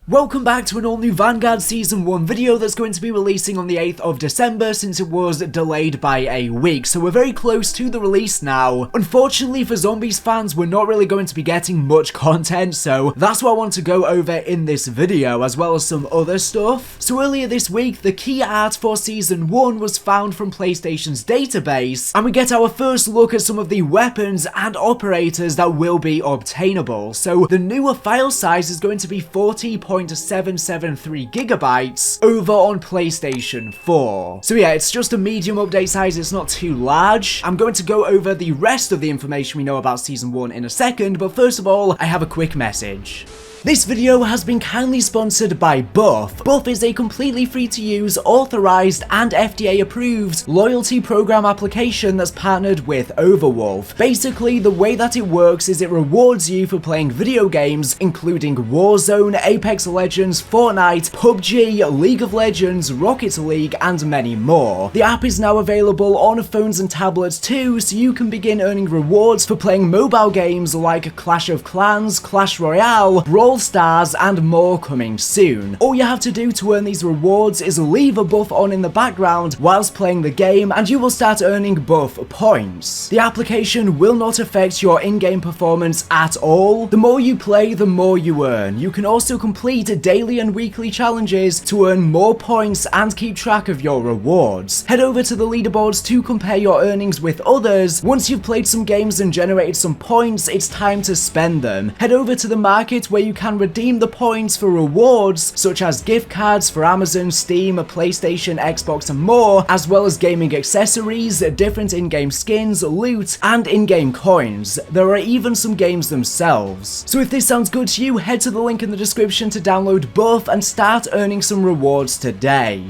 Welcome back to an all-new Vanguard Season 1 video that's going to be releasing on the 8th of December since it was delayed by a week, so we're very close to the release now. Unfortunately for Zombies fans, we're not really going to be getting much content, so that's what I want to go over in this video, as well as some other stuff. So earlier this week, the key art for Season 1 was found from PlayStation's database, and we get our first look at some of the weapons and operators that will be obtainable. So the newer file size is going to be 40.773 gigabytes over on PlayStation 4. So yeah, it's just a medium update size, it's not too large. I'm going to go over the rest of the information we know about Season 1 in a second, but first of all, I have a quick message. This video has been kindly sponsored by Buff. Buff is a completely free-to-use, authorized, and FDA-approved loyalty program application that's partnered with Overwolf. Basically, the way that it works is it rewards you for playing video games, including Warzone, Apex Legends, Fortnite, PUBG, League of Legends, Rocket League, and many more. The app is now available on phones and tablets too, so you can begin earning rewards for playing mobile games like Clash of Clans, Clash Royale, Brawl Stars, and more coming soon. All you have to do to earn these rewards is leave a buff on in the background whilst playing the game, and you will start earning buff points. The application will not affect your in-game performance at all. The more you play, the more you earn. You can also complete daily and weekly challenges to earn more points and keep track of your rewards. Head over to the leaderboards to compare your earnings with others. Once you've played some games and generated some points, it's time to spend them. Head over to the market where you can redeem the points for rewards such as gift cards for Amazon, Steam, PlayStation, Xbox, and more, as well as gaming accessories, different in-game skins, loot, and in-game coins. There are even some games themselves. So if this sounds good to you, head to the link in the description to download Buff and start earning some rewards today.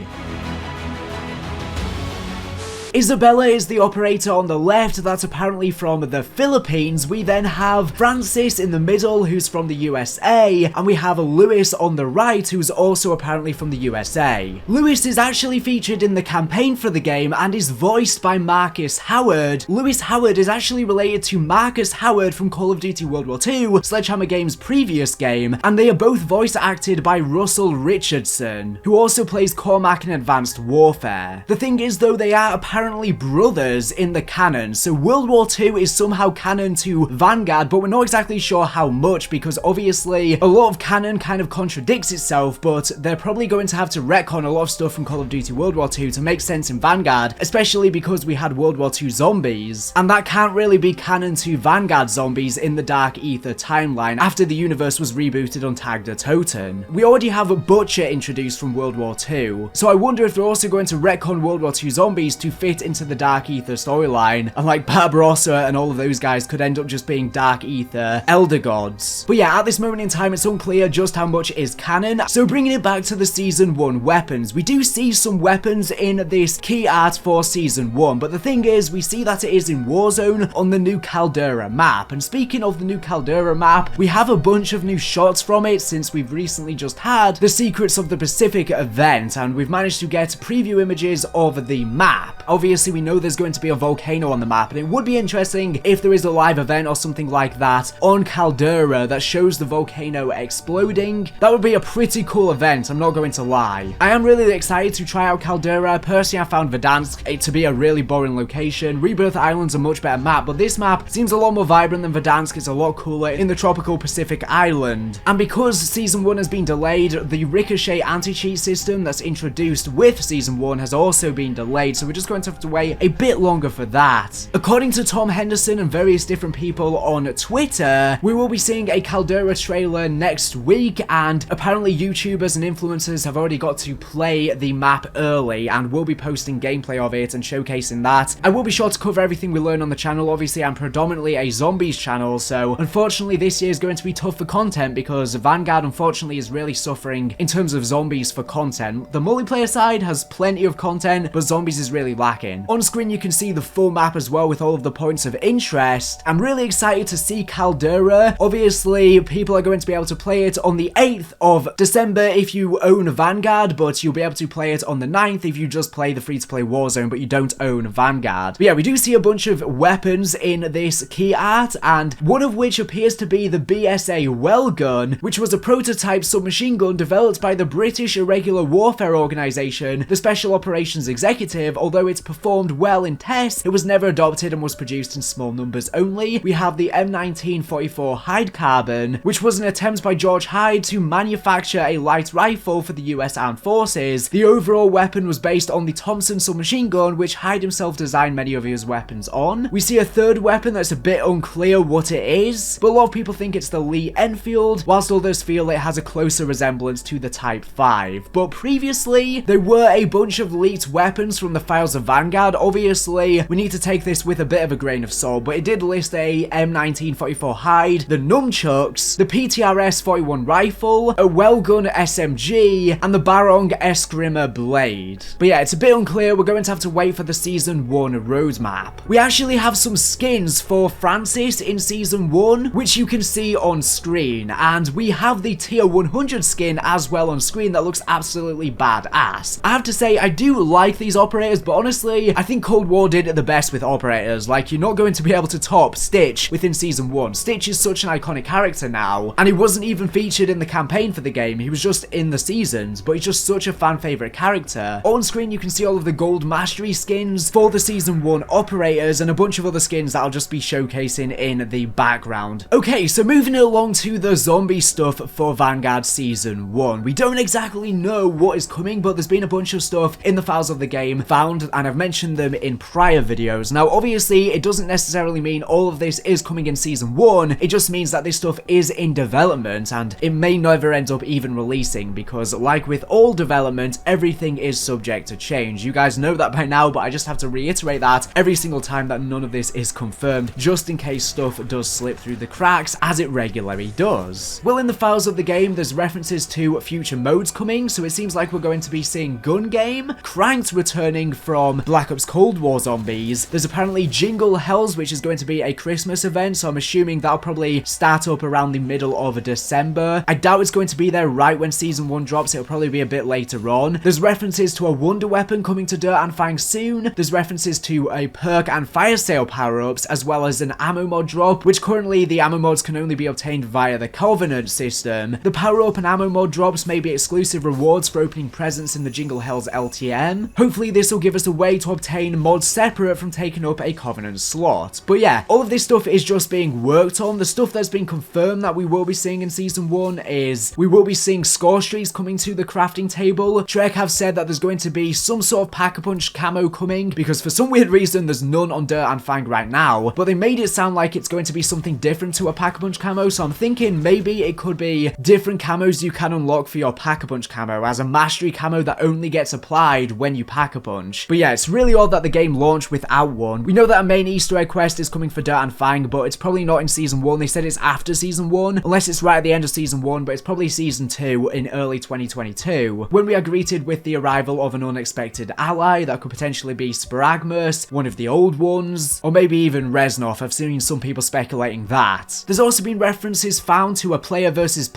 Isabella is the operator on the left, that's apparently from the Philippines. We then have Francis in the middle, who's from the USA, and we have Lewis on the right, who's also apparently from the USA. Lewis is actually featured in the campaign for the game and is voiced by Marcus Howard. Lewis Howard is actually related to Marcus Howard from Call of Duty World War II, Sledgehammer Games' previous game, and they are both voice acted by Russell Richardson, who also plays Cormac in Advanced Warfare. The thing is though, they are apparently brothers in the canon, so World War II is somehow canon to Vanguard, but we're not exactly sure how much, because obviously a lot of canon kind of contradicts itself, but they're probably going to have to retcon a lot of stuff from Call of Duty World War II to make sense in Vanguard, especially because we had World War II Zombies, and that can't really be canon to Vanguard Zombies in the Dark Ether timeline after the universe was rebooted on Tag der Toten. We already have a Butcher introduced from World War II, so I wonder if they're also going to retcon World War II Zombies to fit into the Dark Ether storyline, and like Barbarossa and all of those guys could end up just being Dark Ether Elder Gods. But yeah, at this moment in time, it's unclear just how much is canon. So bringing it back to the Season 1 weapons, we do see some weapons in this key art for Season 1, but the thing is, we see that it is in Warzone on the new Caldera map. And speaking of the new Caldera map, we have a bunch of new shots from it since we've recently just had the Secrets of the Pacific event, and we've managed to get preview images of the map. Obviously, we know there's going to be a volcano on the map, and it would be interesting if there is a live event or something like that on Caldera that shows the volcano exploding. That would be a pretty cool event, I'm not going to lie. I am really excited to try out Caldera. Personally, I found Verdansk to be a really boring location. Rebirth Island's a much better map, but this map seems a lot more vibrant than Verdansk. It's a lot cooler in the tropical Pacific island. And because Season 1 has been delayed, the Ricochet anti-cheat system that's introduced with Season 1 has also been delayed, so we're just going to have to wait a bit longer for that. According to Tom Henderson and various different people on Twitter, we will be seeing a Caldera trailer next week, and apparently YouTubers and influencers have already got to play the map early, and we'll be posting gameplay of it and showcasing that. I will be sure to cover everything we learn on the channel. Obviously, I'm predominantly a Zombies channel, so unfortunately this year is going to be tough for content because Vanguard unfortunately is really suffering in terms of Zombies for content. The multiplayer side has plenty of content, but Zombies is really lacking. lacking. On screen you can see the full map as well with all of the points of interest. I'm really excited to see Caldera. Obviously, people are going to be able to play it on the 8th of December if you own Vanguard, but you'll be able to play it on the 9th if you just play the free-to-play Warzone, but you don't own Vanguard. But yeah, we do see a bunch of weapons in this key art, and one of which appears to be the BSA well gun, which was a prototype submachine gun developed by the British Irregular Warfare Organisation, the Special Operations Executive. Although it performed well in tests, it was never adopted and was produced in small numbers only. We have the M1944 Hyde Carbon, which was an attempt by George Hyde to manufacture a light rifle for the US Armed Forces. The overall weapon was based on the Thompson submachine gun, which Hyde himself designed many of his weapons on. We see a third weapon that's a bit unclear what it is, but a lot of people think it's the Lee Enfield, whilst others feel it has a closer resemblance to the Type 5. But previously, there were a bunch of leaked weapons from the files of Vanguard. Obviously, we need to take this with a bit of a grain of salt, but it did list a M1944 Hyde, the nunchucks, the PTRS-41 rifle, a Wellgun SMG, and the Barong Eskrima blade. But yeah, it's a bit unclear. We're going to have to wait for the Season 1 roadmap. We actually have some skins for Francis in Season 1, which you can see on screen, and we have the Tier 100 skin as well on screen that looks absolutely badass. I have to say, I do like these operators, but honestly, I think Cold War did it the best with operators. Like, you're not going to be able to top Stitch within Season 1. Stitch is such an iconic character now, and he wasn't even featured in the campaign for the game. He was just in the seasons, but he's just such a fan favorite character. On screen, you can see all of the gold mastery skins for the Season 1 operators and a bunch of other skins that I'll just be showcasing in the background. Okay, so moving along to the zombie stuff for Vanguard Season 1. We don't exactly know what is coming, but there's been a bunch of stuff in the files of the game found, and I've mentioned them in prior videos. Now, obviously, it doesn't necessarily mean all of this is coming in Season 1. It just means that this stuff is in development, and it may never end up even releasing, because like with all development, everything is subject to change. You guys know that by now, but I just have to reiterate that every single time that none of this is confirmed, just in case stuff does slip through the cracks, as it regularly does. Well, in the files of the game, there's references to future modes coming, so it seems like we're going to be seeing Gun Game, Cranked returning from Black Ops Cold War Zombies. There's apparently Jingle Hells, which is going to be a Christmas event, so I'm assuming that'll probably start up around the middle of December. I doubt it's going to be there right when Season 1 drops. It'll probably be a bit later on. There's references to a Wonder Weapon coming to Dirt Anfang soon. There's references to a perk and fire sale power-ups, as well as an ammo mod drop, which currently the ammo mods can only be obtained via the Covenant system. The power-up and ammo mod drops may be exclusive rewards for opening presents in the Jingle Hells LTM. Hopefully this will give us a way to obtain mods separate from taking up a Covenant slot. But yeah, all of this stuff is just being worked on. The stuff that's been confirmed that we will be seeing in Season 1 is we will be seeing score streaks coming to the crafting table. Treyarch have said that there's going to be some sort of Pack-a-Punch camo coming, because for some weird reason there's none on Dirt and Fang right now, but they made it sound like it's going to be something different to a Pack-a-Punch camo, so I'm thinking maybe it could be different camos you can unlock for your Pack-a-Punch camo as a mastery camo that only gets applied when you Pack-a-Punch. But yeah, it's really odd that the game launched without one. We know that a main Easter egg quest is coming for Dirt and Fang, but it's probably not in Season 1. They said it's after Season 1, unless it's right at the end of Season 1, but it's probably Season 2 in early 2022, when we are greeted with the arrival of an unexpected ally that could potentially be Spragmus, one of the old ones, or maybe even Reznov. I've seen some people speculating that. There's also been references found to a player versus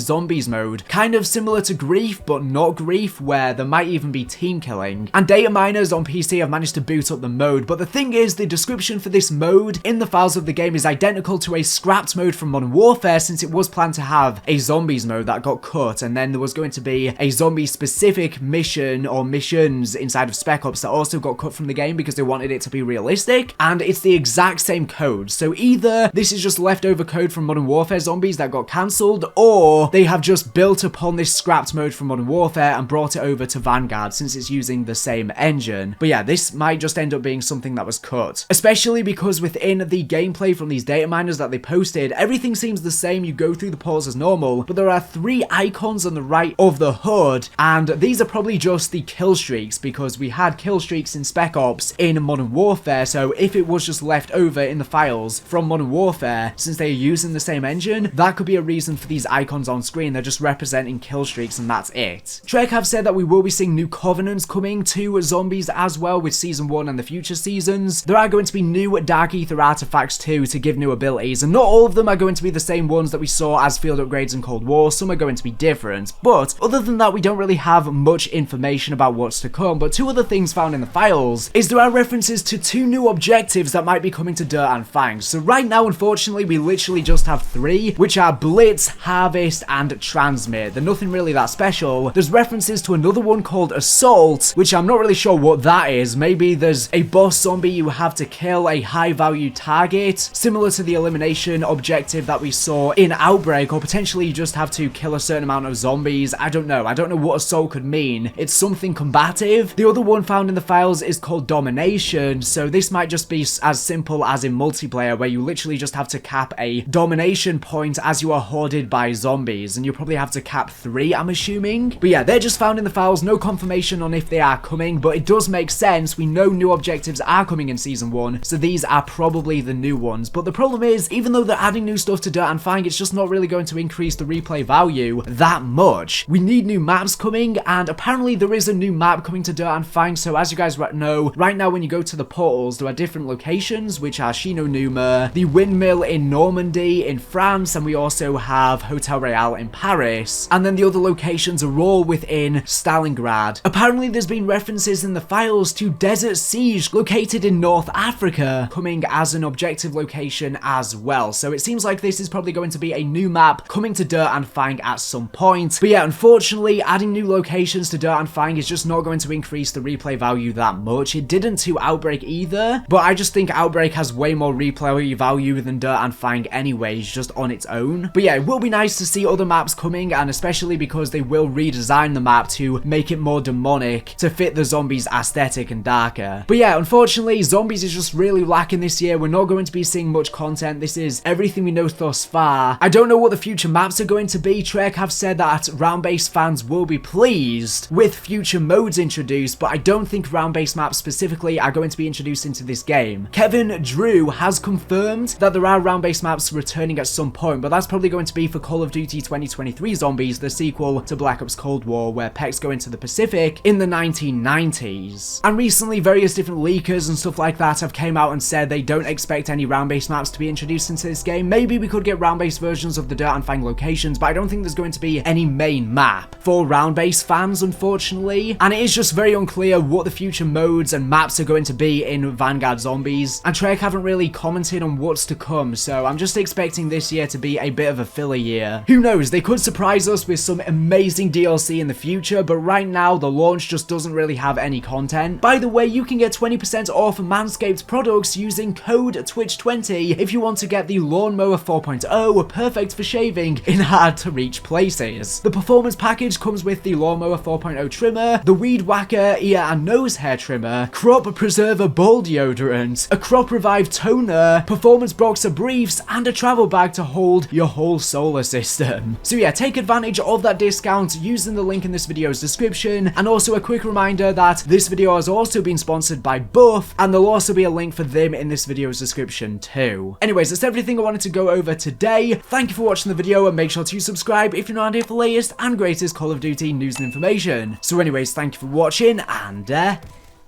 zombies mode, kind of similar to Grief, but not Grief, where there might even be team killing. And data miners on PC have managed to boot up the mode, but the thing is, the description for this mode in the files of the game is identical to a scrapped mode from Modern Warfare, since it was planned to have a zombies mode that got cut, and then there was going to be a zombie specific mission or missions inside of Spec Ops that also got cut from the game because they wanted it to be realistic, and it's the exact same code. So either this is just leftover code from Modern Warfare Zombies that got cancelled, or they have just built upon this scrapped mode from Modern Warfare and brought it over to Vanguard since it's using the same engine. But yeah, this might just end up being something that was cut, especially because within the gameplay from these data miners that they posted, everything seems the same. You go through the ports as normal, but there are 3 icons on the right of the HUD, and these are probably just the kill streaks, because we had kill streaks in Spec Ops in Modern Warfare, so if it was just left over in the files from Modern Warfare, since they're using the same engine, that could be a reason for these icons on screen. They're just representing kill streaks and that's it. Treyarch have said that we will be seeing new Covenants coming to Zombies as well with Season 1 and the future seasons. There are going to be new Dark Ether artifacts too to give new abilities, and not all of them are going to be the same ones that we saw as field upgrades in Cold War. Some are going to be different, but other than that we don't really have much information about what's to come. But two other things found in the files is there are references to 2 new objectives that might be coming to Dirt and Fang. So right now unfortunately we literally just have 3, which are Blitz, Harvest and Transmit. They're nothing really that special. There's references to another one called Assault, which I'm not really sure what that is. Maybe there's a boss zombie you have to kill a high value target, similar to the elimination objective that we saw in Outbreak, or potentially you just have to kill a certain amount of zombies. I don't know what Assault could mean. It's something combative. The other one found in the files is called Domination, so this might just be as simple as in multiplayer, where you literally just have to cap a domination point as you are hoarded by zombies, and you probably have to cap 3, I'm assuming. But yeah, they're just found in the files, no confirmation on if they are coming, but it does make sense. We know new objectives are coming in Season 1, so these are probably the new ones. But the problem is, even though they're adding new stuff to Dirt and Fang, it's just not really going to increase the replay value that much. We need new maps coming, and apparently there is a new map coming to Dirt and Fang. So as you guys know, right now when you go to the portals, there are different locations, which are Chino Numa, the windmill in Normandy in France, and we also have Hotel Royale in Paris, and then the other locations are all within Stalingrad. Apparently there's been references in the files to Desert Siege, located in North Africa, coming as an objective location as well. So it seems like this is probably going to be a new map coming to Dirt and Fang at some point. But yeah, unfortunately, adding new locations to Dirt and Fang is just not going to increase the replay value that much. It didn't to Outbreak either, but I just think Outbreak has way more replay value than Dirt and Fang anyways, just on its own. But yeah, it will be nice to see other maps coming, and especially because they will redesign the map to make it more demonic to fit the zombies aesthetic and darker. But yeah, unfortunately, Zombies is just really lacking this year. We're not going to be seeing much content. This is everything we know thus far. I don't know what the future maps are going to be. Treyarch have said that round-based fans will be pleased with future modes introduced, but I don't think round-based maps specifically are going to be introduced into this game. Kevin Drew has confirmed that there are round-based maps returning at some point, but that's probably going to be for Call of Duty 2023 Zombies, the sequel to Black Ops Cold War, where Pecs go into the Pacific in the 1990s. And recently, various different leakers and stuff like that have came out and said they don't expect any round-based maps to be introduced into this game. Maybe we could get round-based versions of the Dirt and Fang locations, but I don't think there's going to be any main map for round-based fans, unfortunately. And it is just very unclear what the future modes and maps are going to be in Vanguard Zombies, and Treyarch haven't really commented on what's to come, so I'm just expecting this year to be a bit of a filler year. Who knows, they could surprise us with some amazing DLC in the future, but right now the launch just doesn't really have any content. By the way, you can get 20% off Manscaped products using code Twitch20 if you want to get the Lawnmower 4.0, perfect for shaving in hard to reach places. The performance package comes with the Lawnmower 4.0 trimmer, the Weed Whacker ear and nose hair trimmer, Crop Preserver ball deodorant, a Crop Revive toner, performance boxer briefs, and a travel bag to hold your whole solar system. So yeah, take advantage of that discount using the link in this video's description. And also a quick reminder that this video has also been sponsored by Buff, and there'll also be a link for them in this video's description too. Anyways, that's everything I wanted to go over today. Thank you for watching the video, and make sure to subscribe if you're not here for the latest and greatest Call of Duty news and information. So anyways, thank you for watching, and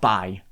bye.